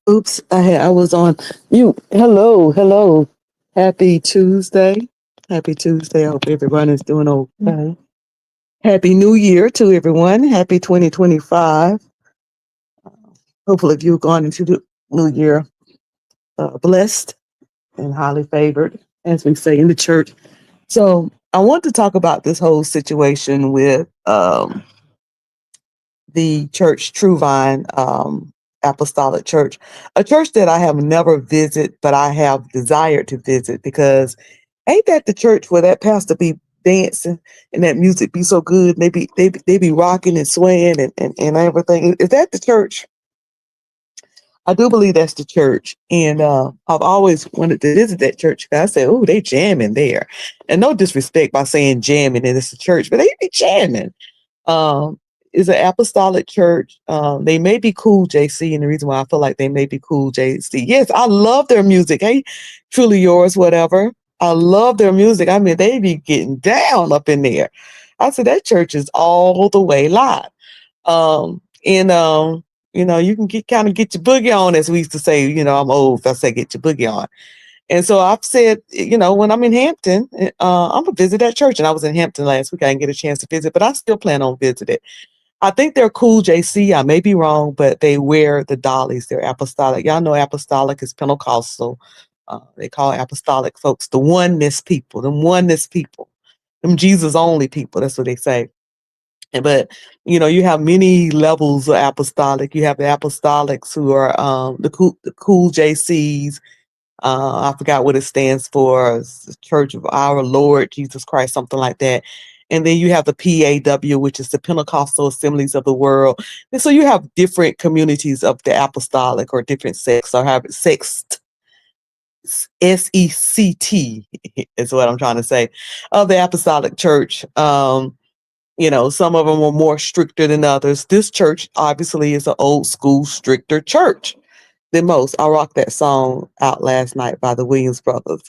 Oops, I was on mute. Hello, hello. Happy Tuesday. Happy Tuesday. I hope everyone is doing okay. Happy New Year to everyone. Happy 2025. Hopefully, if you've gone into the new year blessed and highly favored, as we say in the church. So, I want to talk about this whole situation with the church True Vine Apostolic Church, a church that I have never visited, but I have desired to visit because ain't that the church where that pastor be dancing and that music be so good? They be rocking and swaying and everything. Is that the church? I do believe that's the church, and I've always wanted to visit that church. 'Cause I said, "Oh, they jamming there," and no disrespect by saying jamming and it's a church, but they be jamming. Um, is an apostolic church. They may be cool, JC, and the reason why I feel like they may be cool, JC. Yes, I love their music. Hey, truly yours, whatever. I love their music. I mean, they be getting down up in there. I said that church is all the way live. And you can get your boogie on, as we used to say. I'm old. If I say get your boogie on. And so I've said, when I'm in Hampton, I'm gonna visit that church. And I was in Hampton last week. I didn't get a chance to visit, but I still plan on visiting. I think they're cool, JC. I may be wrong, but they wear the dollies. They're apostolic. Y'all know apostolic is Pentecostal. They call apostolic folks the oneness people, them Jesus only people. That's what they say. But you have many levels of apostolic. You have the apostolics who are the cool JCs. I forgot what it stands for. It's the Church of Our Lord Jesus Christ, something like that. And then you have the PAW, which is the Pentecostal Assemblies of the World. And so you have different communities of the apostolic or different sects, or have it sext, SECT is what I'm trying to say, of the apostolic church. Some of them are more stricter than others. This church obviously is an old school, stricter church than most. I rocked that song out last night by the Williams Brothers.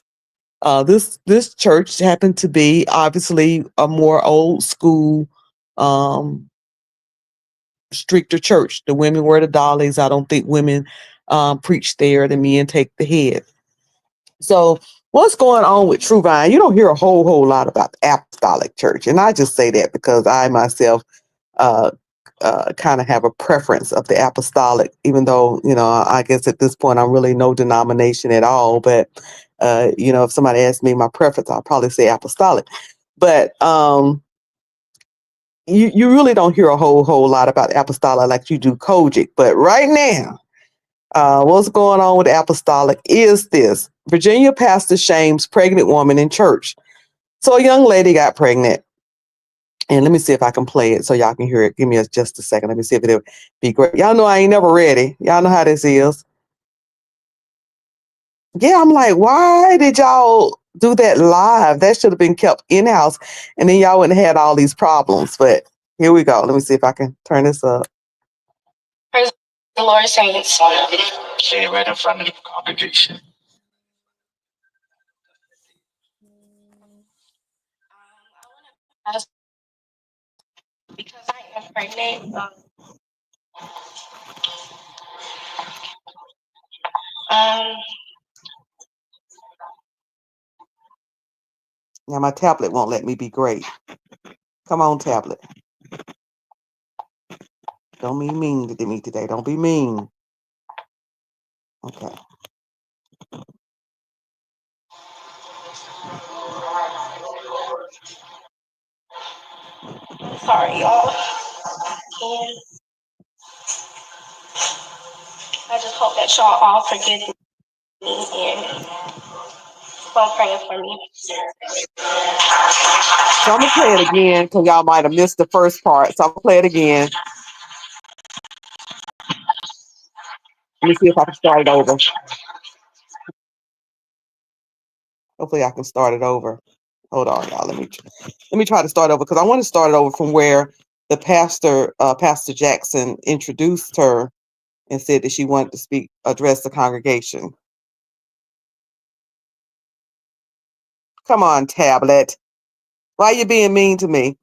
This church happened to be obviously a more old school, um, stricter church. The women wear the dollies. I don't think women preach there. The men take the head. So what's going on with True Vine? You don't hear a whole lot about the Apostolic Church, and I just say that because I myself uh, kind of have a preference of the apostolic, even though, I guess at this point I'm really no denomination at all. But, if somebody asks me my preference, I'll probably say apostolic. But you really don't hear a whole lot about apostolic like you do Kojic. But right now, what's going on with the apostolic is this. Virginia pastor shames pregnant woman in church. So a young lady got pregnant. And let me see if I can play it so y'all can hear it. Give me just a second. Let me see if it'll be great. Y'all know I ain't never ready. Y'all know how this is. Yeah, I'm like, why did y'all do that live? That should have been kept in-house. And then y'all wouldn't have had all these problems. But here we go. Let me see if I can turn this up. Praise the Lord, saints. Say it right in front of the congregation. Because I am pregnant. Now my tablet won't let me be great. Come on, tablet. Don't be mean to me today. Don't be mean. Okay. Sorry, y'all. And I just hope that y'all all forgive me and while praying for me. So I'm gonna play it again because y'all might have missed the first part. So I'm gonna play it again. Let me see if I can start it over. Hopefully I can start it over. Hold on, y'all. Let me try to start over because I want to start it over from where the Pastor Jackson introduced her and said that she wanted to address the congregation. Come on, tablet. Why are you being mean to me?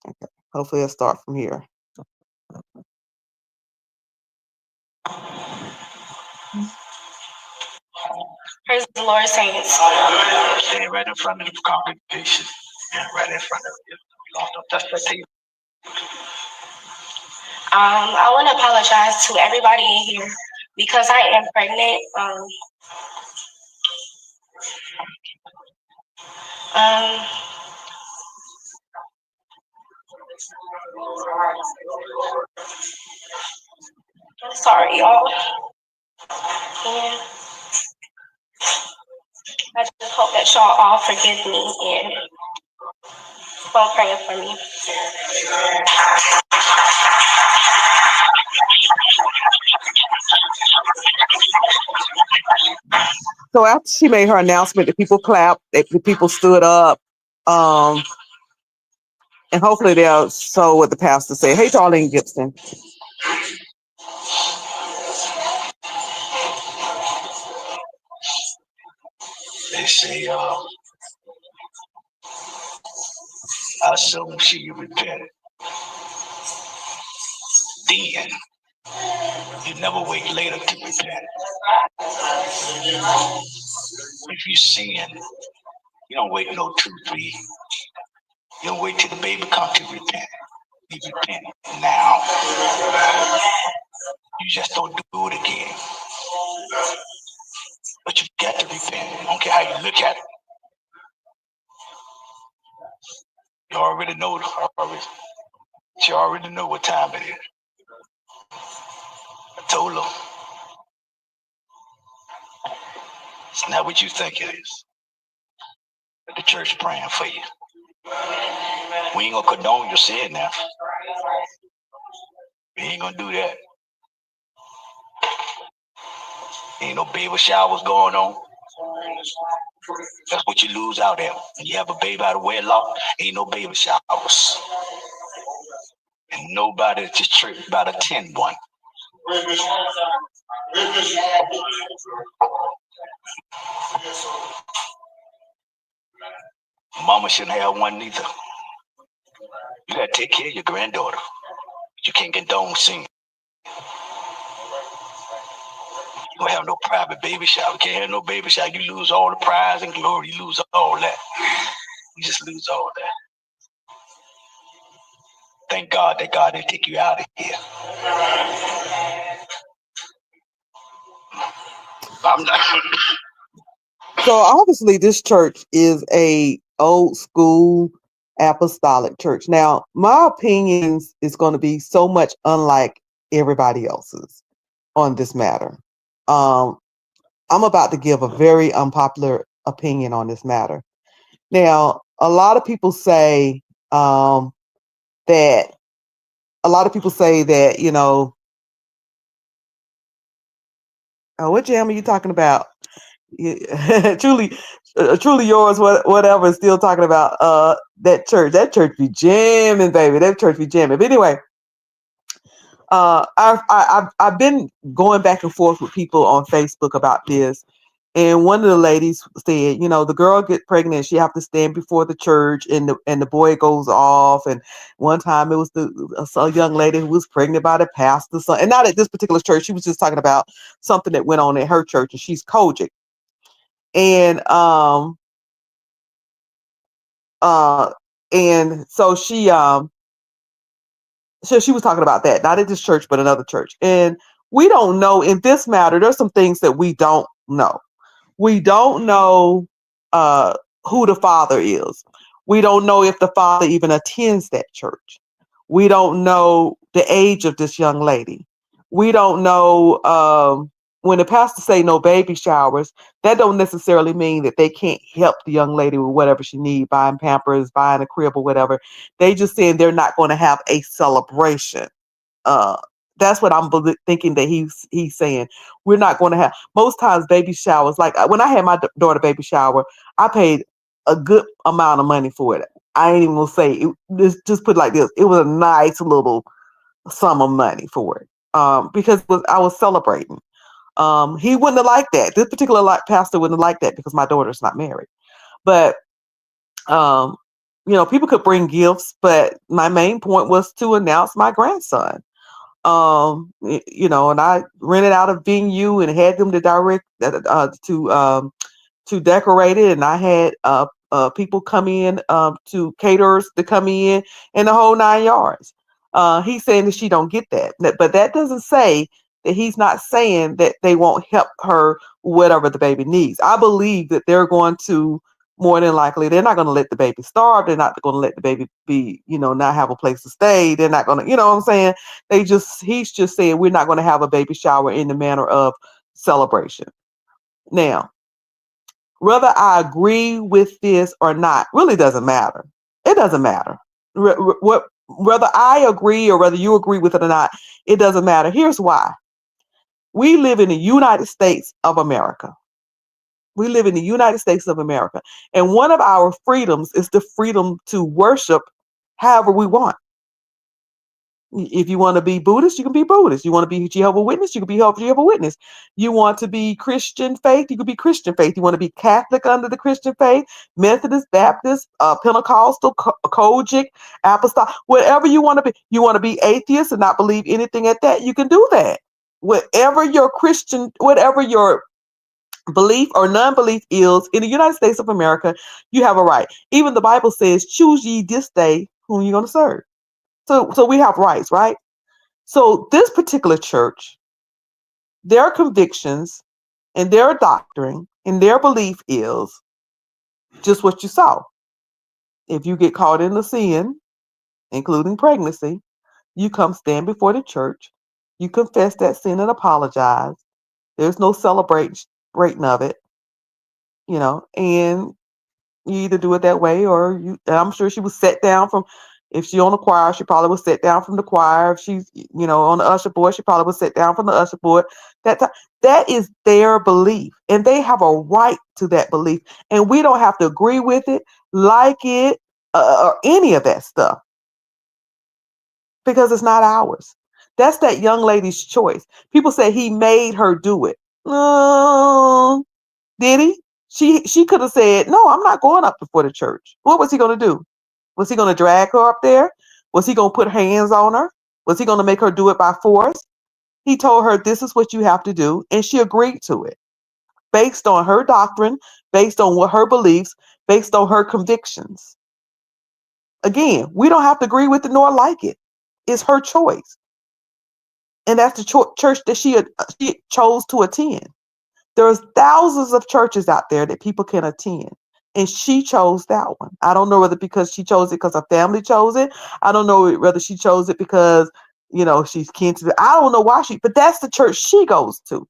Okay. Hopefully I'll start from here. Praise the Lord, saints. Stand right in front of the congregation. Yeah, right in front of you. Don't touch that table. I want to apologize to everybody in here because I am pregnant. Um, I'm sorry, y'all. And I just hope that y'all all forgive me and keep praying for me. So after she made her announcement, the people clapped, the people stood up, and hopefully they'll show what the pastor said. Hey, Darlene Gibson. They say, I assume she repented. Then you never wait later to repent. If you sin, you don't wait no 2, 3. You don't wait till the baby come to repent. You repent now. You just don't do it again. But you got to repent. I don't care how you look at it. You already know. She already know what time it is. I told her, it's not what you think it is. But the church praying for you. We ain't gonna condone your sin now. We ain't gonna do that. Ain't no baby showers going on. That's what you lose out at. When you have a baby out of wedlock, ain't no baby showers. And nobody at this church about to attend one. Mama shouldn't have one neither. You gotta take care of your granddaughter. You can't condone sin. You don't have no private baby shower. You can't have no baby shower. You lose all the pride and glory. You lose all that. You just lose all that. Thank God that God didn't take you out of here. I'm not. So obviously this church is a old school apostolic church. Now, my opinions is going to be so much unlike everybody else's on this matter. I'm about to give a very unpopular opinion on this matter. Now, a lot of people say that you know, what jam are you talking about? truly, truly yours. Whatever. is Still talking about that church. That church be jamming, baby. That church be jamming. But anyway, I've been going back and forth with people on Facebook about this. And one of the ladies said, you know, the girl get pregnant, she have to stand before the church, and the boy goes off. And one time it was a young lady who was pregnant by the pastor's son, and not at this particular church. She was just talking about something that went on at her church, and she's Kojic. And uh and so she was talking about that, not at this church, but another church. And we don't know in this matter, there's some things that we don't know. We don't know who the father is. We don't know if the father even attends that church. We don't know the age of this young lady. We don't know when the pastor say no baby showers, that don't necessarily mean that they can't help the young lady with whatever she need, buying Pampers, buying a crib or whatever. They just saying they're not going to have a celebration. Uh, that's what I'm thinking that he's saying. We're not going to have, most times baby showers. Like when I had my daughter baby shower, I paid a good amount of money for it. I ain't even gonna say it. Just put it like this: it was a nice little sum of money for it, because I was celebrating. He wouldn't have liked that. This particular pastor wouldn't have liked that because my daughter's not married. But um, you know, people could bring gifts, but my main point was to announce my grandson. And I rented out a venue and had them to direct to decorate it, and I had people come in to caterers to come in and the whole 9 yards. He's saying that she don't get that, but that doesn't say that he's not saying that they won't help her whatever the baby needs. I believe that they're going to, more than likely, they're not going to let the baby starve. They're not going to let the baby be, not have a place to stay. They're not going to, what I'm saying? He's just saying we're not going to have a baby shower in the manner of celebration. Now, whether I agree with this or not really doesn't matter. It doesn't matter. Whether I agree or whether you agree with it or not, it doesn't matter. Here's why. We live in the United States of America. We live in the United States of America. And one of our freedoms is the freedom to worship however we want. If you want to be Buddhist, you can be Buddhist. You want to be Jehovah's Witness, you can be Jehovah's Witness. You want to be Christian faith, you can be Christian faith. You want to be Catholic under the Christian faith, Methodist, Baptist, Pentecostal, Kojic, Apostolic, whatever you want to be. You want to be atheist and not believe anything at that, you can do that. Whatever your belief or non-belief is in the United States of America, you have a right. Even the Bible says, choose ye this day whom you're going to serve. So we have rights, right? So this particular church, their convictions and their doctrine and their belief is just what you saw. If you get caught in the sin, including pregnancy, you come stand before the church, you confess that sin and apologize. There's no celebrating of it, and you either do it that way or I'm sure she was set down from, if she on the choir, she probably was set down from the choir. If she's, on the usher board, she probably was set down from the usher board. That is their belief, and they have a right to that belief. And we don't have to agree with it, like it, or any of that stuff, because it's not ours. That's that young lady's choice. People say he made her do it. Did he? She could have said, no, I'm not going up before the church. What was he going to do? Was he going to drag her up there? Was he going to put hands on her? Was he going to make her do it by force? He told her, this is what you have to do. And she agreed to it based on her doctrine, based on what her beliefs, based on her convictions. Again, we don't have to agree with it nor like it. It's her choice. And that's the church that she chose to attend. There's thousands of churches out there that people can attend. And she chose that one. I don't know whether because she chose it because her family chose it. I don't know whether she chose it because, she's kin to it. I don't know why but that's the church she goes to.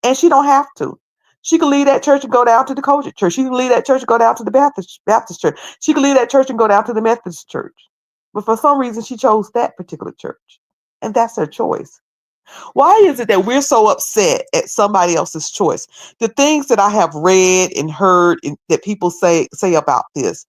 And she don't have to. She can leave that church and go down to the Kojic church. She can leave that church and go down to the Baptist church. She can leave that church and go down to the Methodist church. But for some reason, she chose that particular church. And that's her choice. Why is it that we're so upset at somebody else's choice? The things that I have read and heard that people say about this,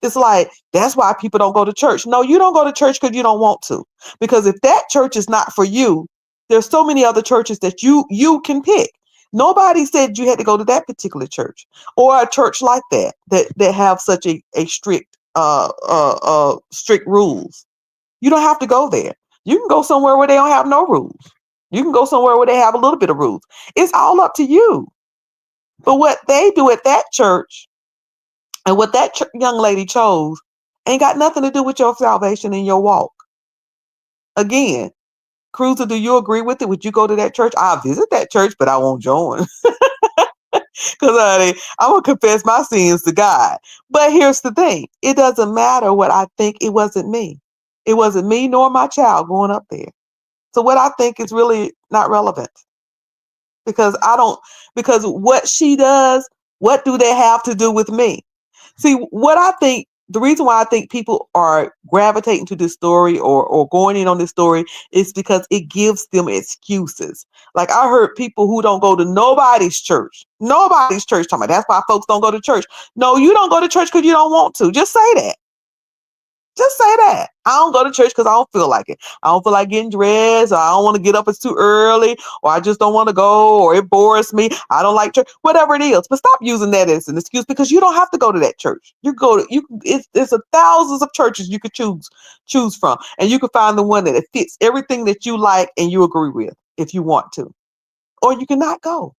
it's like, that's why people don't go to church. No, you don't go to church because you don't want to. Because if that church is not for you, there's so many other churches that you can pick. Nobody said you had to go to that particular church or a church like that have such a strict strict rules. You don't have to go there. You can go somewhere where they don't have no rules. You can go somewhere where they have a little bit of rules. It's all up to you. But what they do at that church and what that young lady chose ain't got nothing to do with your salvation and your walk. Again, Cruiser, do you agree with it? Would you go to that church? I'll visit that church, but I won't join. Because, honey, I'm going to confess my sins to God. But here's the thing. It doesn't matter what I think. It wasn't me. It wasn't me nor my child going up there. So what I think is really not relevant. Because what she does, what do they have to do with me? See, the reason why I think people are gravitating to this story or going in on this story is because it gives them excuses. Like I heard people who don't go to nobody's church talking about that's why folks don't go to church. No, you don't go to church because you don't want to. Just say that. Just say that. I don't go to church because I don't feel like it. I don't feel like getting dressed, or I don't want to get up, it's too early, or I just don't want to go, or it bores me. I don't like church, whatever it is. But stop using that as an excuse, because you don't have to go to that church. You go to it's a thousands of churches you could choose from, and you can find the one that it fits everything that you like and you agree with if you want to, or you cannot go.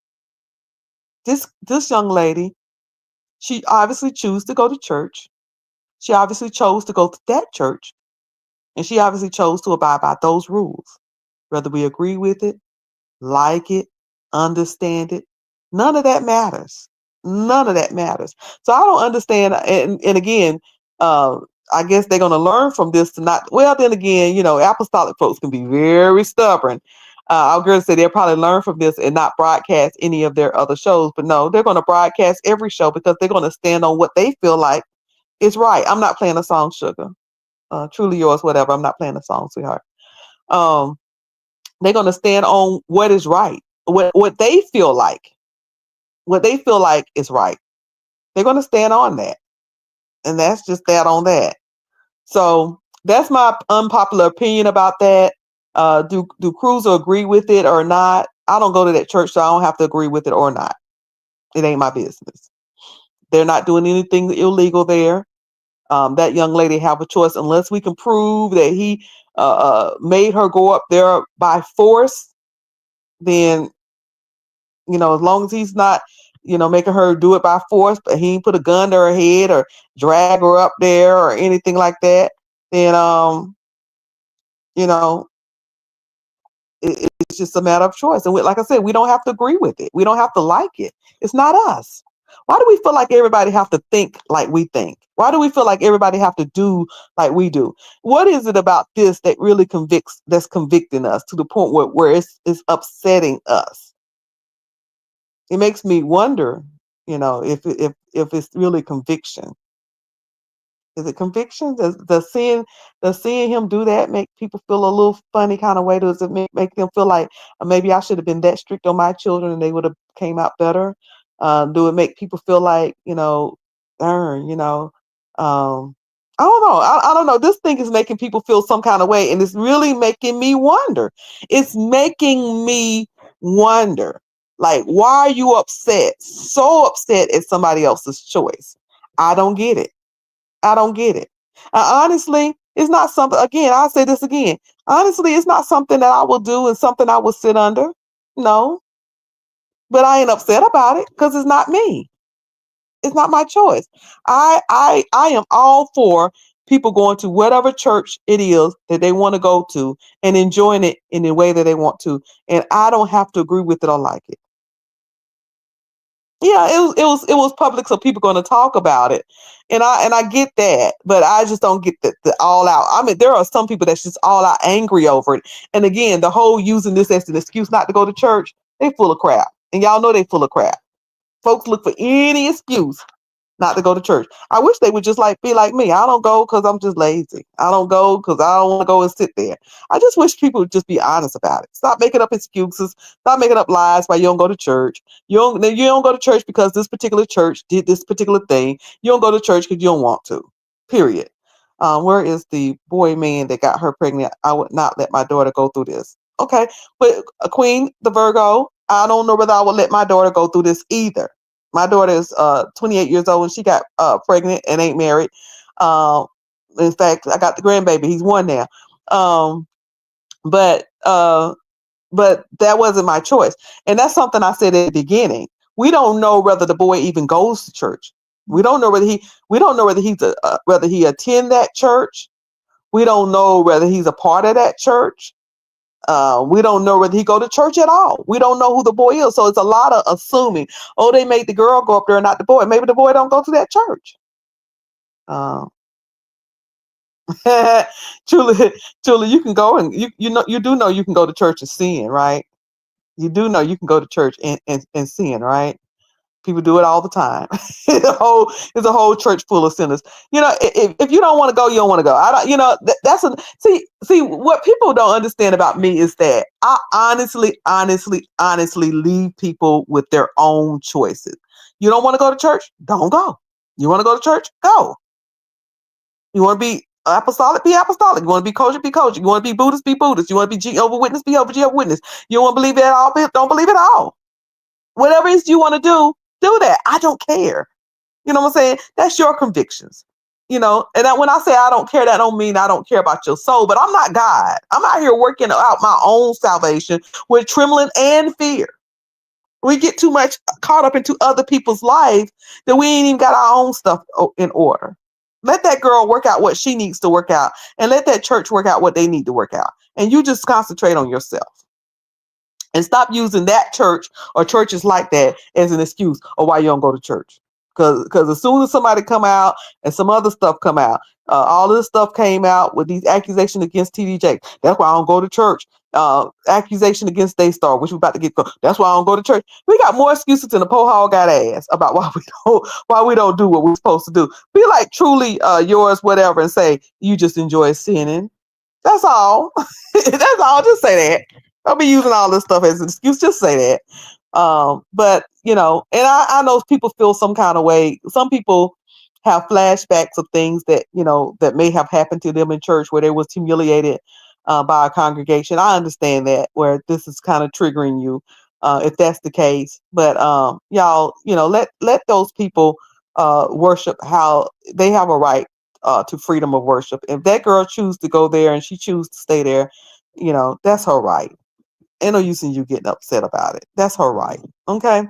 This young lady, she obviously chose to go to church. She obviously chose to go to that church. And she obviously chose to abide by those rules. Whether we agree with it, like it, understand it, none of that matters. None of that matters. So I don't understand. And again, uh, I guess they're going to learn from this to not. Well, then again, apostolic folks can be very stubborn. I was going to say they'll probably learn from this and not broadcast any of their other shows. But no, they're going to broadcast every show because they're going to stand on what they feel like is right. I'm not playing a song, Sugar. Truly yours, whatever. I'm not playing a song, sweetheart. Um, they're gonna stand on what is right, what they feel like, what they feel like is right. They're gonna stand on that, and that's just that on that. So that's my unpopular opinion about that. Do Cruiser agree with it or not? I don't go to that church, so I don't have to agree with it or not. It ain't my business. They're not doing anything illegal there. That young lady have a choice unless we can prove that he made her go up there by force. Then as long as he's not making her do it by force, but he ain't put a gun to her head or drag her up there or anything like that, then you know it's just a matter of choice. And like I said, we don't have to agree with it. We don't have to like it. It's not us. Why do we feel like everybody have to think like we think? Why do we feel like everybody have to do like we do? What is it about this that really that's convicting us to the point where it's upsetting us? It makes me wonder, if it's really conviction. Is it conviction? Does seeing him do that make people feel a little funny kind of way? Does it make them feel like maybe I should have been that strict on my children and they would have came out better? Do it make people feel like, darn, I don't know. I don't know. This thing is making people feel some kind of way, and it's really making me wonder. It's making me wonder. Like, why are you upset? So upset at somebody else's choice. I don't get it. I don't get it. Honestly, it's not something, again, I'll say this again. Honestly, it's not something that I will do and something I will sit under. No, but I ain't upset about it because it's not me. It's not my choice. I am all for people going to whatever church it is that they want to go to and enjoying it in the way that they want to. And I don't have to agree with it or like it. Yeah, it was public, so people going to talk about it, and I get that, but I just don't get the all out. I mean, there are some people that's just all out angry over it, and again, the whole using this as an excuse not to go to church, they full of crap, and y'all know they full of crap. Folks look for any excuse not to go to church. I wish they would just be like me. I don't go because I'm just lazy. I don't go because I don't want to go and sit there. I just wish people would just be honest about it. Stop making up excuses. Stop making up lies why you don't go to church. You don't go to church because this particular church did this particular thing. You don't go to church because you don't want to. Period. Where is the boy man that got her pregnant? I would not let my daughter go through this. Okay, but Queen, the Virgo, I don't know whether I would let my daughter go through this either. My daughter is 28 years old and she got pregnant and ain't married. Um, in fact, I got the grandbaby. He's one now. Um, but but that wasn't my choice. And that's something I said at the beginning. We don't know whether the boy even goes to church. We don't know whether he attend that church. We don't know whether he's a part of that church. We don't know whether he go to church at all. We don't know who the boy is. So it's a lot of assuming. Oh, they made the girl go up there and not the boy. Maybe the boy don't go to that church. Um, truly, truly, you can go and you do know you can go to church and sin, right? You do know you can go to church and sin, right? People do it all the time. It's a whole church full of sinners. If you don't want to go, you don't want to go. I don't. That's a see. What people don't understand about me is that I honestly leave people with their own choices. You don't want to go to church? Don't go. You want to go to church? Go. You want to be Apostolic, be apostolic. You want to be kosher, be kosher. You want to be Buddhist, be Buddhist. You want to be Jehovah's Witness, be Jehovah's Witness. You don't want to believe it at all, don't believe it at all. Whatever it is you want to do that. I don't care. You know what I'm saying? That's your convictions. And when I say I don't care, that don't mean I don't care about your soul, but I'm not God. I'm out here working out my own salvation with trembling and fear. We get too much caught up into other people's life that we ain't even got our own stuff in order. Let that girl work out what she needs to work out, and let that church work out what they need to work out. And you just concentrate on yourself. And stop using that church or churches like that as an excuse of why you don't go to church. Because as soon as somebody come out and some other stuff come out, all of this stuff came out with these accusations against TD Jakes. That's why I don't go to church. Accusation against Daystar, which we're about to get. That's why I don't go to church. We got more excuses than the po hog got ass about why we don't do what we're supposed to do. Be like truly yours, whatever, and say you just enjoy sinning. That's all. That's all. Just say that. I'll be using all this stuff as an excuse. Just say that. But and I know people feel some kind of way. Some people have flashbacks of things that that may have happened to them in church where they was humiliated by a congregation. I understand that, where this is kind of triggering you, if that's the case. But y'all, let those people worship how they have a right to freedom of worship. If that girl chooses to go there and she chooses to stay there, that's her right. Ain't no use in you getting upset about it. That's her right. Okay.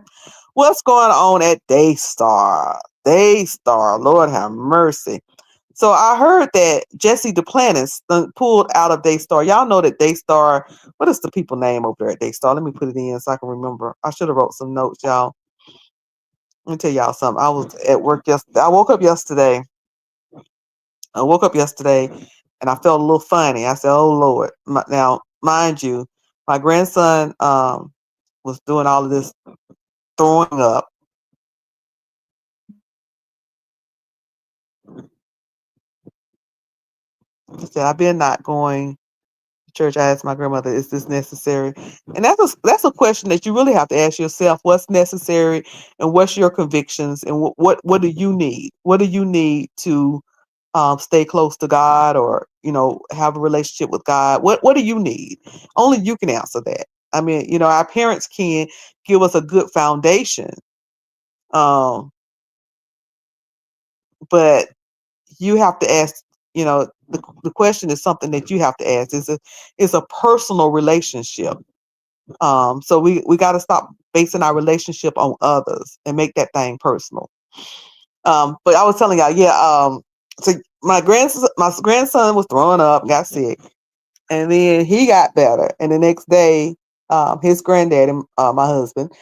What's going on at Daystar? Daystar, Lord have mercy. So I heard that Jesse Duplantis pulled out of Daystar. Y'all know that Daystar, what is the people name over there at Daystar? Let me put it in so I can remember. I should have wrote some notes, y'all. Let me tell y'all something. I was at work yesterday. I woke up yesterday and I felt a little funny. I said, oh, Lord. Now, mind you, my grandson was doing all of this throwing up. He said, I've been not going to church. I asked my grandmother, is this necessary? And that's a question that you really have to ask yourself. What's necessary and what's your convictions and what do you need? What do you need to stay close to God, or have a relationship with God? What do you need? Only you can answer that. I mean, our parents can give us a good foundation, but you have to ask. The question is something that you have to ask. It's a personal relationship. So we got to stop basing our relationship on others and make that thing personal. But I was telling y'all, so my grandson was throwing up, got sick, and then he got better. And the next day, his granddaddy, my husband,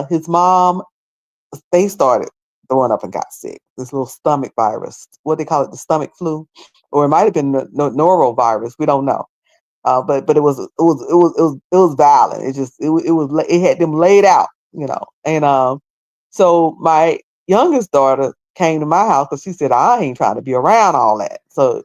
his mom, they started throwing up and got sick. This little stomach virus, what they call it, the stomach flu, or it might have been the norovirus. We don't know. But it was violent. It had them laid out, And so my youngest daughter came to my house because she said, I ain't trying to be around all that. So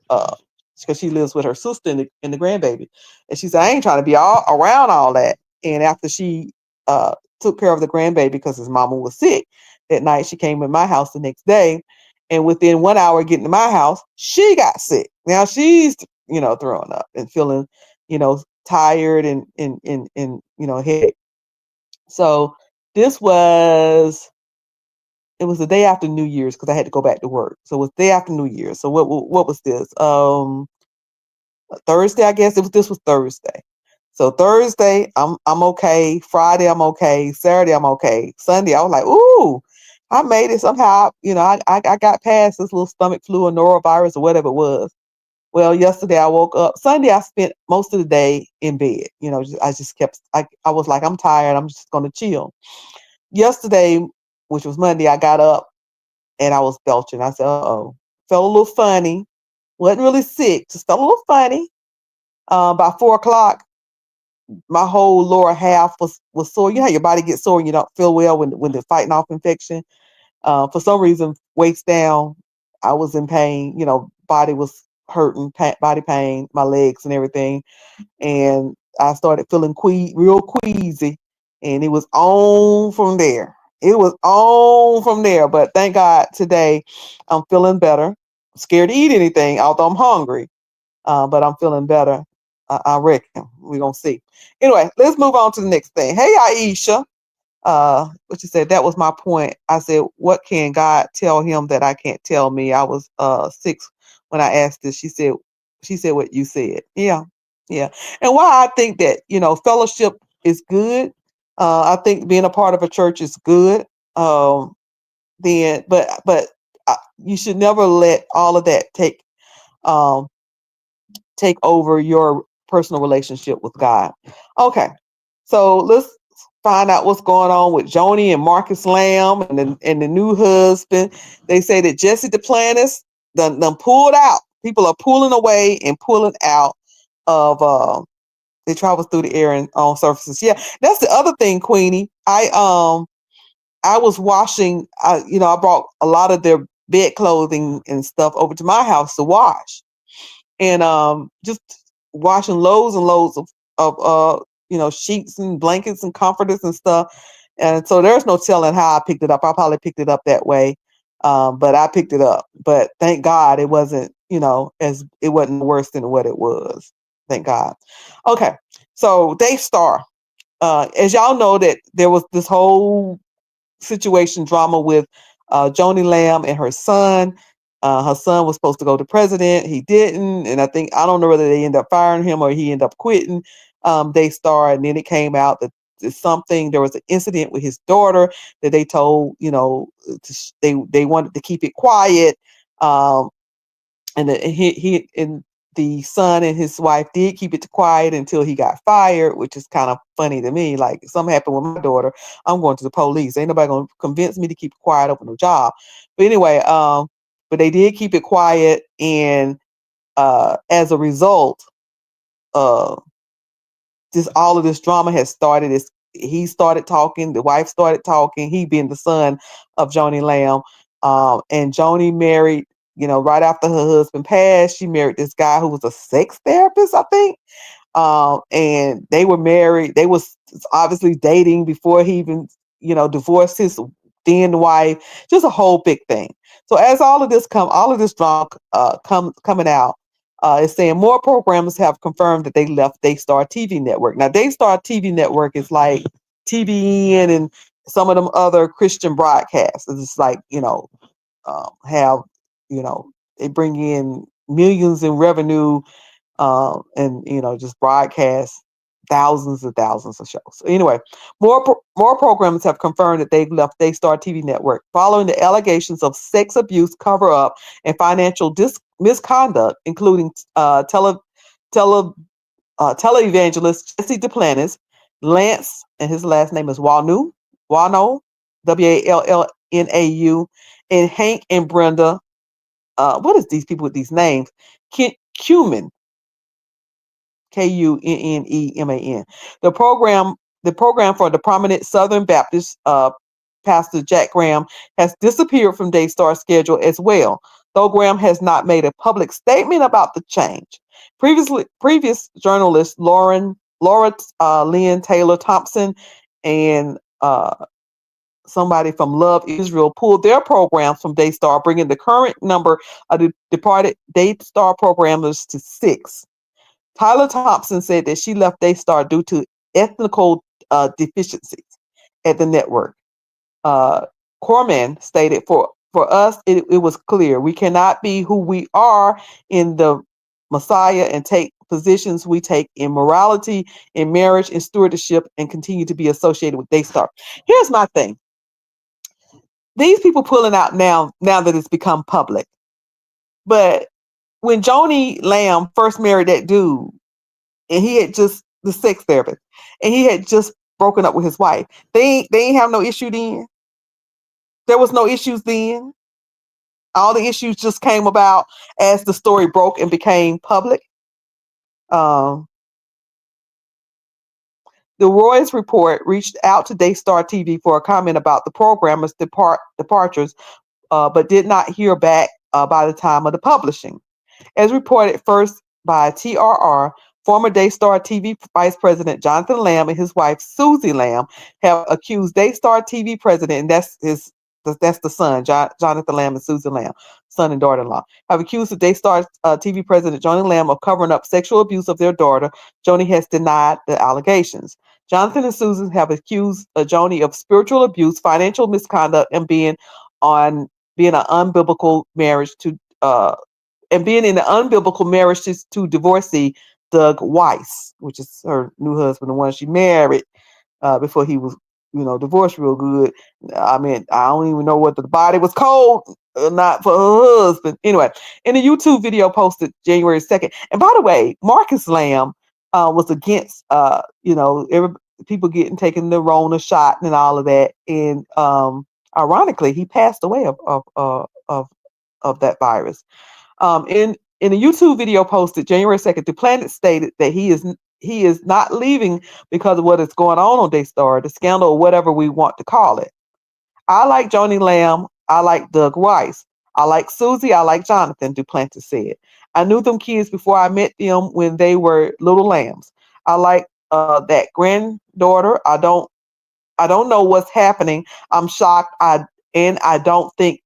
because she lives with her sister and the grandbaby, and she said, I ain't trying to be all around all that. And after she took care of the grandbaby because his mama was sick that night, she came in my house the next day, and within 1 hour getting to my house, she got sick. Now she's throwing up and feeling tired and headache. So it was the day after New Year's because I had to go back to work. So it was the day after New Year's. So what was this? Thursday, I guess. This was Thursday. So Thursday, I'm okay. Friday, I'm okay. Saturday, I'm okay. Sunday, I was like, ooh, I made it somehow. I got past this little stomach flu or norovirus or whatever it was. Well, yesterday I woke up. Sunday I spent most of the day in bed. I just kept. I was like, I'm tired. I'm just gonna chill. Yesterday, which was Monday, I got up and I was belching. I said, "Uh-oh." Felt a little funny. Wasn't really sick. Just felt a little funny. By 4 o'clock, my whole lower half was sore. You know how your body gets sore and you don't feel well when they're fighting off infection. For some reason, waist down, I was in pain. Body was hurting, body pain, my legs and everything. And I started feeling real queasy, and it was on from there. But thank God today I'm feeling better. scared to eat anything, although I'm hungry. But I'm feeling better. I reckon. We're going to see. Anyway, let's move on to the next thing. Hey, Aisha. What you said, that was my point. I said, what can God tell him that I can't tell me? I was 6 when I asked this. She said what you said. Yeah. Yeah. And why I think that, fellowship is good. I think being a part of a church is good. But you should never let all of that um take over your personal relationship with God. Okay, so let's find out what's going on with Joni and Marcus Lamb and the new husband. They say that Jesse Duplantis done pulled out. People are pulling away and pulling out of they travel through the air and on surfaces. Yeah, that's the other thing, Queenie. I was washing. I brought a lot of their bed clothing and stuff over to my house to wash, and just washing loads and loads of sheets and blankets and comforters and stuff. And so there's no telling how I picked it up. I probably picked it up that way, but I picked it up. But thank God it wasn't, as it wasn't worse than what it was. Thank God. Okay, so Daystar. As y'all know, that there was this whole situation drama with Joni Lamb and her son. Her son was supposed to go to president. He didn't. And I don't know whether they ended up firing him or he ended up quitting Daystar. And then it came out that there was an incident with his daughter that they told, they wanted to keep it quiet. Um, and the son and his wife did keep it quiet until he got fired, which is kind of funny to me. Like, if something happened with my daughter, I'm going to the police. Ain't nobody gonna convince me to keep it quiet over no job. But anyway, but they did keep it quiet, and as a result, uh all of this drama has started. He started talking, the wife started talking, he being the son of Joni Lamb. And Joni married, right after her husband passed, she married this guy who was a sex therapist, I think. And they were married. They was obviously dating before he even, divorced his then wife. Just a whole big thing. So as all of this drama coming out, it's saying more programmers have confirmed that they left Daystar TV network. Now, Daystar TV network is like TBN and some of them other Christian broadcasts. It's like, have, they bring in millions in revenue, and just broadcast thousands of shows. So anyway, more programs have confirmed that they've left Daystar TV network following the allegations of sex abuse, cover up, and financial misconduct, including tele televangelist Jesse Duplantis, Lance, and his last name is Wano, Wallnau, and Hank and Brenda. What is these people with these names? Cumin, Kunneman. The program, the program for the prominent Southern Baptist Pastor Jack Graham has disappeared from Daystar's schedule as well, though Graham has not made a public statement about the change. Previous journalists Laura Lynn Taylor Thompson and somebody from Love Israel pulled their programs from Daystar, bringing the current number of the departed Daystar programmers to 6. Tyler Thompson said that she left Daystar due to ethnical deficiencies at the network. Corman stated, for us, it was clear we cannot be who we are in the Messiah and take positions we take in morality, in marriage, in stewardship, and continue to be associated with Daystar. Here's my thing. These people pulling out now that it's become public. But when Joni Lamb first married that dude, and he had just the sex therapist, and he had just broken up with his wife, they ain't have no issue then. There was no issues then. All the issues just came about as the story broke and became public. Um, the Roy's report reached out to Daystar TV for a comment about the programmer's departures, but did not hear back by the time of the publishing. As reported first by TRR, former Daystar TV Vice President Jonathan Lamb and his wife Susie Lamb have accused Daystar TV President, and that's his That's the son, Jonathan Lamb and Susan Lamb, son and daughter-in-law, have accused the Daystar TV president, Joni Lamb, of covering up sexual abuse of their daughter. Joni has denied the allegations. Jonathan and Susan have accused Joni of spiritual abuse, financial misconduct, and being an unbiblical marriage to and being in an unbiblical marriage to divorcee Doug Weiss, which is her new husband, the one she married before he was, divorced real good. I mean, I don't even know whether the body was cold or not for her husband. Anyway, in a YouTube video posted January 2nd, and by the way, Marcus Lamb was against, people taking the Rona shot and all of that, and ironically, he passed away of that virus. In a YouTube video posted January 2nd, Duplantis stated that he is not leaving because of what is going on Daystar, the scandal, or whatever we want to call it. I like Joni Lamb. I like Doug Weiss. I like Susie. I like Jonathan, Duplantis said. I knew them kids before I met them when they were little lambs. I like that granddaughter. I don't know what's happening. I'm shocked. I don't think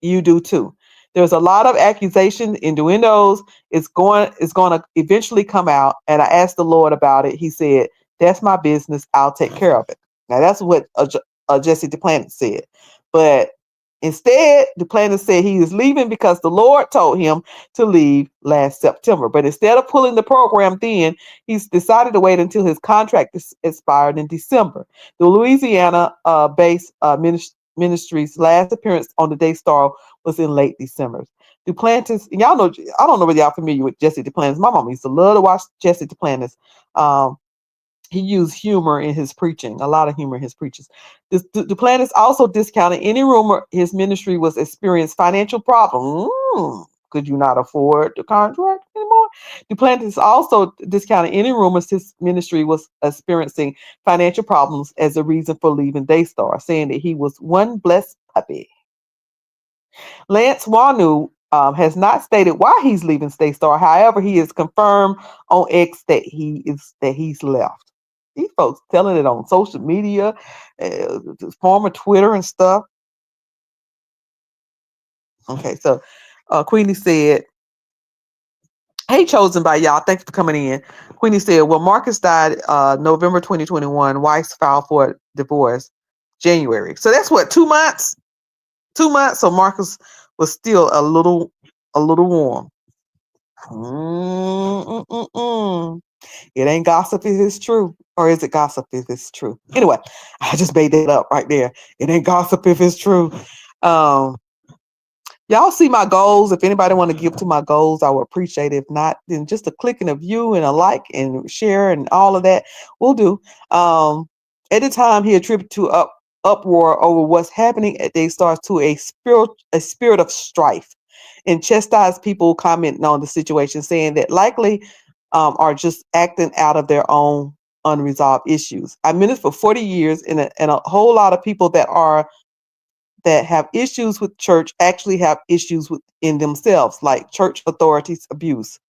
you do too. There's a lot of accusation, innuendos. It's going to eventually come out. And I asked the Lord about it. He said, "That's my business. I'll take care of it." Now that's what Jesse Duplantis said. But instead, Duplantis said he is leaving because the Lord told him to leave last September. But instead of pulling the program then, he's decided to wait until his contract expired in December. The Louisiana-based ministry's last appearance on the Daystar was in late December. Duplantis, and y'all know, I don't know whether y'all familiar with Jesse Duplantis. My mom used to love to watch Jesse Duplantis. He used humor in his preaching, a lot of humor in his preachings. Duplantis also discounted any rumor his ministry was experiencing financial problems. Could you not afford the contract anymore? Duplantis also discounted any rumors his ministry was experiencing financial problems as a reason for leaving Daystar, saying that he was one blessed puppy. Lance Wanu has not stated why he's leaving Daystar. However, he has confirmed on X that he's left. These folks telling it on social media, former Twitter and stuff. Okay, so Queenie said, "Hey, chosen by y'all. Thanks for coming in." Queenie said, "Well, Marcus died November 2021. Weiss filed for divorce January. So that's what, 2 months? 2 months. So Marcus was still a little warm. It ain't gossip if it's true. Or is it gossip if it's true? Anyway, I just made that up right there. It ain't gossip if it's true. Y'all see my goals. If anybody want to give to my goals, I would appreciate it. If not, then just a click and a view and a like and share and all of that we'll do. At the time, he attributed to uproar over what's happening at Daystar to a spirit of strife, and chastised people commenting on the situation, saying that likely are just acting out of their own unresolved issues. I ministered for 40 years, and a whole lot of people that have issues with church actually have issues within themselves, like church authorities abuse.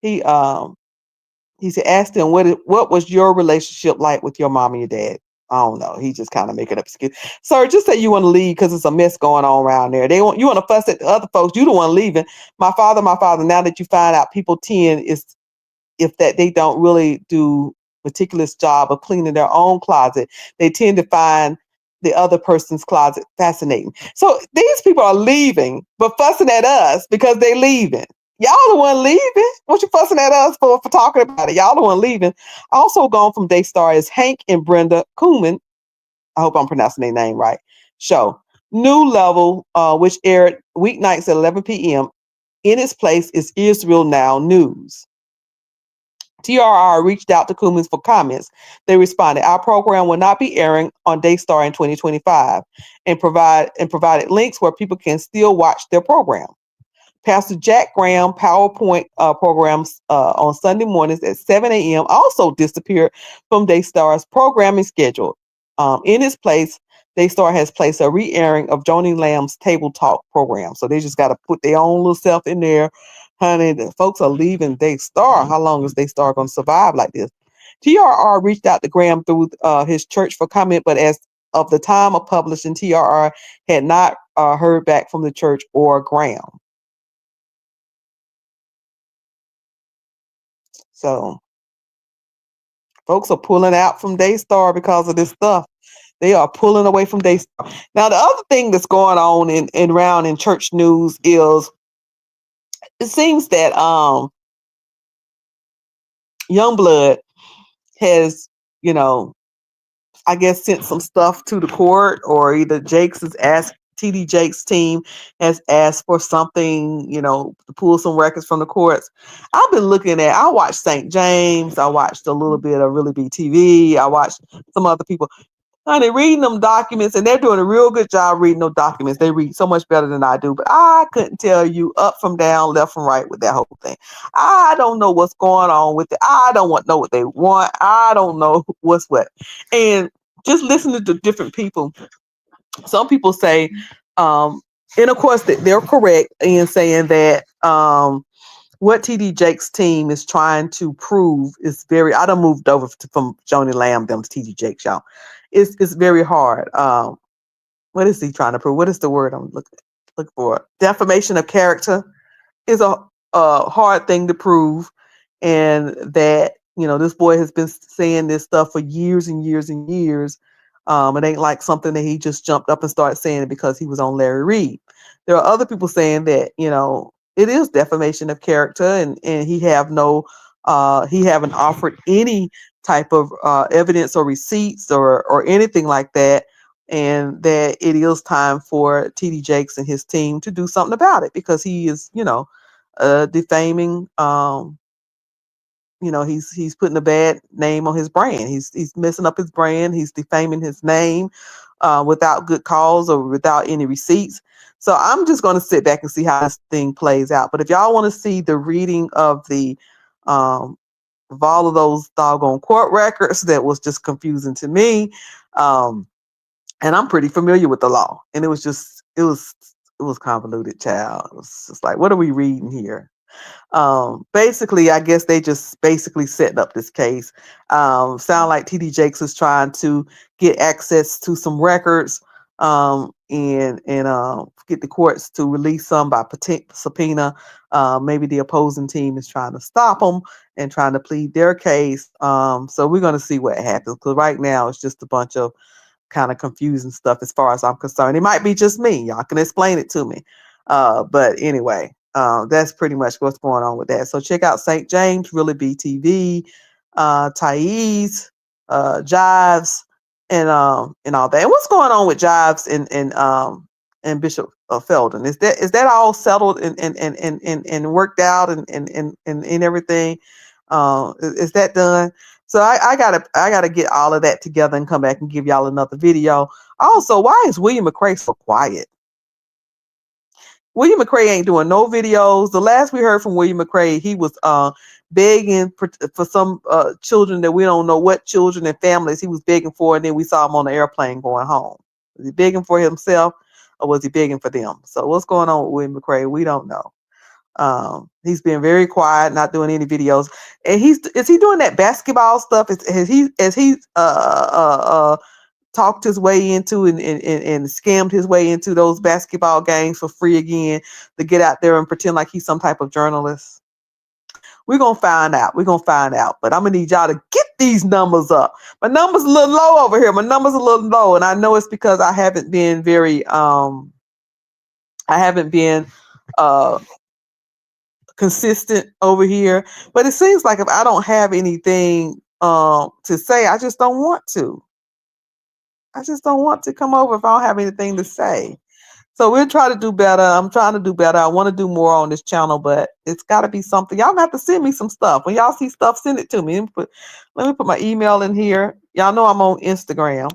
He said, asked them, what was your relationship like with your mom and your dad? I don't know. He just kind of making up excuse. Sir, just say you want to leave because it's a mess going on around there. You want to fuss at the other folks. You the one leaving. My father. Now that you find out people tend is if that they don't really do meticulous job of cleaning their own closet, they tend to find the other person's closet fascinating. So these people are leaving, but fussing at us because they leaving. Y'all the one leaving. What you fussing at us for talking about it? Y'all the one leaving. Also gone from Daystar is Hank and Brenda Koolman. I hope I'm pronouncing their name right. Show New Level, which aired weeknights at 11 p.m. In its place is Israel Now News. TRR reached out to Koolman for comments. They responded, "Our program will not be airing on Daystar in 2025," and provided links where people can still watch their program. Pastor Jack Graham PowerPoint programs on Sunday mornings at 7 a.m. also disappeared from Daystar's programming schedule. In its place, Daystar has placed a re-airing of Joni Lamb's Table Talk program. So they just got to put their own little self in there. Honey, the folks are leaving Daystar. How long is Daystar going to survive like this? TRR reached out to Graham through his church for comment, but as of the time of publishing, TRR had not heard back from the church or Graham. So folks are pulling out from Daystar because of this stuff. They are pulling away from Daystar. Now, the other thing that's going on in around in church news is it seems that Youngblood has, you know, I guess sent some stuff to the court, or either Jakes has asked TD Jakes' team has asked for something, to pull some records from the courts. I've been looking at. I watched St. James. I watched a little bit of Really BTV. I watched some other people. Honey, reading them documents, and they're doing a real good job reading those documents. They read so much better than I do, but I couldn't tell you up from down, left from right with that whole thing. I don't know what's going on with it. I don't know what they want. I don't know what's what. And just listening to different people, some people say, and of course they're correct in saying that what TD Jakes' team is trying to prove is very. I done moved over from Joni Lamb them to TD Jakes, y'all. It's very hard. What is he trying to prove? What is the word I'm looking for? Defamation of character is a hard thing to prove, and that this boy has been saying this stuff for years and years and years. It ain't like something that he just jumped up and started saying it because he was on Larry Reed. There are other people saying that it is defamation of character, and he haven't offered any type of evidence or receipts or anything like that, and that it is time for TD Jakes and his team to do something about it, because he is defaming. He's putting a bad name on his brand. He's messing up his brand. He's defaming his name without good cause or without any receipts. So I'm just going to sit back and see how this thing plays out. But if y'all want to see the reading of all of those doggone court records, that was just confusing to me. And I'm pretty familiar with the law, and it was convoluted, child. It was just like, what are we reading here? Basically, I guess they just basically setting up this case. Sound like TD Jakes is trying to get access to some records, and get the courts to release some by subpoena. Maybe the opposing team is trying to stop them and trying to plead their case. So we're going to see what happens, because right now it's just a bunch of kind of confusing stuff as far as I'm concerned. It might be just me. Y'all can explain it to me. But anyway, that's pretty much what's going on with that. So check out St. James, Really BTV, Thais, Jives, and all that. And what's going on with Jives and Bishop Felden? Is that all settled and worked out and everything? Is that done? So I gotta get all of that together and come back and give y'all another video. Also, why is William McCray so quiet? William McCray ain't doing no videos. The last we heard from William McCray, he was begging for some children that we don't know what children and families he was begging for, and then we saw him on the airplane going home. Was he begging for himself, or was he begging for them? So what's going on with William McCray? We don't know. He's been very quiet, not doing any videos. And is he doing that basketball stuff? Has he talked his way into and scammed his way into those basketball games for free again, to get out there and pretend like he's some type of journalist? We're gonna find out. But I'm gonna need y'all to get these numbers up. My number's a little low over here. My number's a little low, and I know it's because I haven't been very consistent over here. But it seems like if I don't have anything to say, I just don't want to. Come over if I don't have anything to say. So we'll try to do better. I'm trying to do better. I want to do more on this channel, but it's got to be something. Y'all have to send me some stuff. When y'all see stuff, send it to me. Let me put my email in here. Y'all know I'm on Instagram.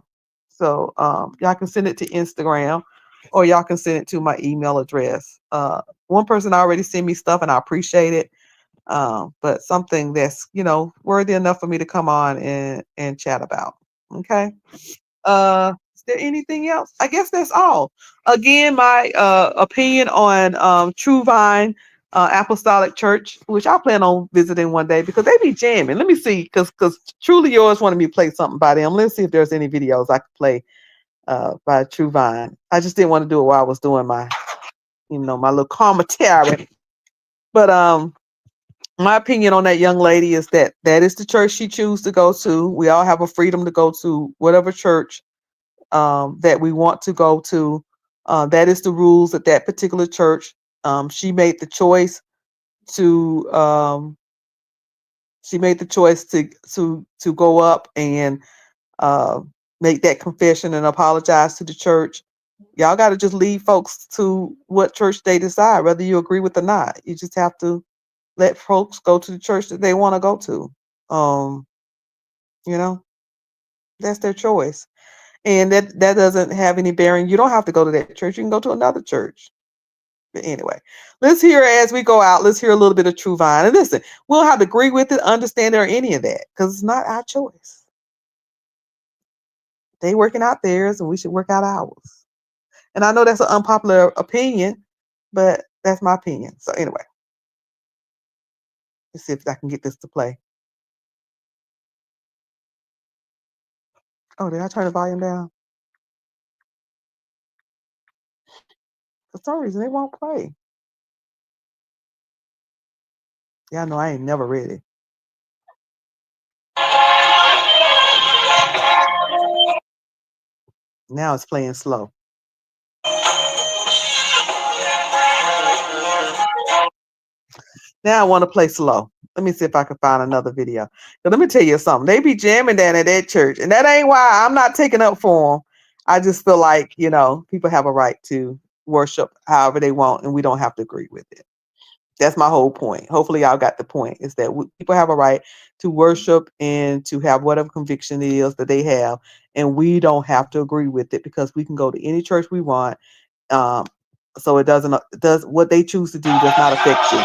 So y'all can send it to Instagram, or y'all can send it to my email address. One person already sent me stuff, and I appreciate it. But something that's, worthy enough for me to come on and chat about. Okay. Is there anything else? I guess that's all. Again, my opinion on True Vine Apostolic Church, which I plan on visiting one day because they be jamming. Let me see, because Truly Yours wanted me to play something by them. Let's see if there's any videos I could play by True Vine. I just didn't want to do it while I was doing my, my little commentary. But my opinion on that young lady is that is the church she chooses to go to. We all have a freedom to go to whatever church that we want to go to. That is the rules at that particular church. She made the choice to to go up and make that confession and apologize to the church. Y'all got to just lead folks to what church they decide, whether you agree with or not. You just have to let folks go to the church that they want to go to. You know, that's their choice. And that doesn't have any bearing. You don't have to go to that church. You can go to another church. But anyway, let's hear as we go out. Let's hear a little bit of True Vine. And listen, we don't have to agree with it, understand it, or any of that, because it's not our choice. They working out theirs, and we should work out ours. And I know that's an unpopular opinion, but that's my opinion. So anyway, let's see if I can get this to play. Oh, did I turn the volume down? For some reason, it won't play. Yeah, I know I ain't never ready. Now it's playing slow. Now I want to play slow. Let me see if I can find another video. But let me tell you something. They be jamming down at that church. And that ain't why I'm not taking up for them. I just feel like, people have a right to worship however they want, and we don't have to agree with it. That's my whole point. Hopefully y'all got the point, is that people have a right to worship and to have whatever conviction it is that they have. And we don't have to agree with it, because we can go to any church we want. So it does what they choose to do does not affect you.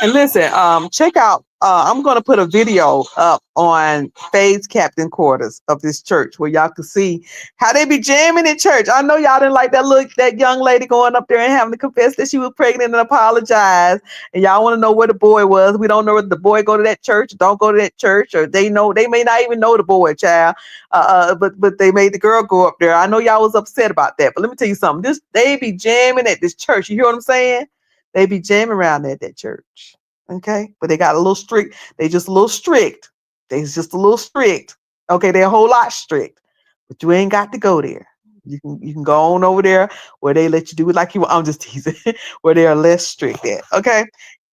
And listen, check out, I'm going to put a video up on Faye's Captain Quarters of this church where y'all can see how they be jamming in church. I know y'all didn't like that young lady going up there and having to confess that she was pregnant and apologize. And y'all want to know where the boy was. We don't know whether the boy go to that church, don't go to that church, or they may not even know the boy, child. But they made the girl go up there. I know y'all was upset about that, but let me tell you something. They be jamming at this church. You hear what I'm saying? They be jamming around at that church. Okay. But they got a little strict. They just a little strict. Okay. They're a whole lot strict, but you ain't got to go there. You can go on over there where they let you do it like you want. I'm just teasing. Where they are less strict at. Okay.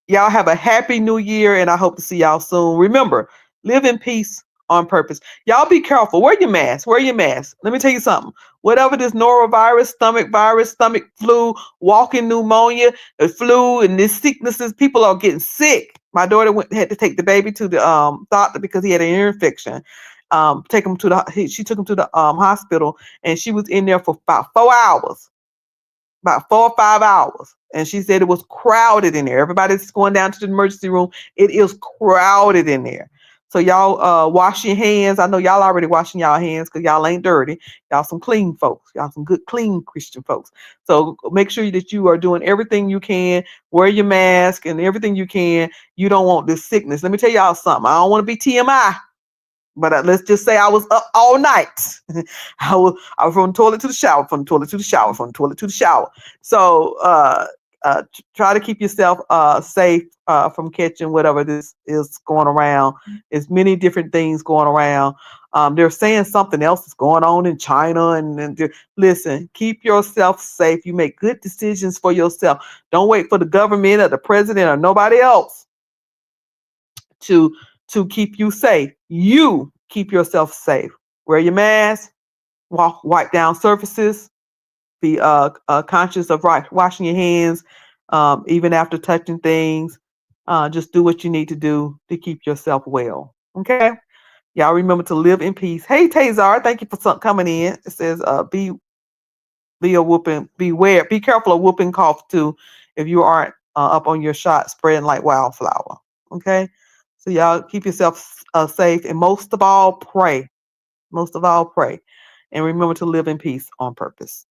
Y'all have a happy new year, and I hope to see y'all soon. Remember, live in peace on purpose. Y'all be careful. Wear your mask. Let me tell you something. Whatever this norovirus, stomach flu, walking pneumonia, the flu, and these sicknesses, people are getting sick. My daughter had to take the baby to the doctor because he had an ear infection. She took him to the hospital, and she was in there for about 4 hours. About 4 or 5 hours. And she said it was crowded in there. Everybody's going down to the emergency room. It is crowded in there. So y'all wash your hands. I know y'all already washing y'all hands because y'all ain't dirty. Y'all some clean folks. Y'all some good, clean Christian folks. So make sure that you are doing everything you can. Wear your mask and everything you can. You don't want this sickness. Let me tell y'all something. I don't want to be TMI. But let's just say I was up all night. I was from the toilet to the shower, from the toilet to the shower, from the toilet to the shower. So try to keep yourself safe from catching whatever this is going around. There's many different things going around. They're saying something else is going on in China. And listen, keep yourself safe. You make good decisions for yourself. Don't wait for the government or the president or nobody else to keep you safe. You keep yourself safe. Wear your mask, wipe down surfaces, be conscious of washing your hands, even after touching things. Just do what you need to do to keep yourself well. Okay? Y'all remember to live in peace. Hey, Tazar, thank you for coming in. It says, be a whooping, beware, be careful of whooping cough too if you aren't up on your shot spreading like wildflower. Okay, so y'all keep yourself safe, and most of all, pray. Most of all, pray, and remember to live in peace on purpose.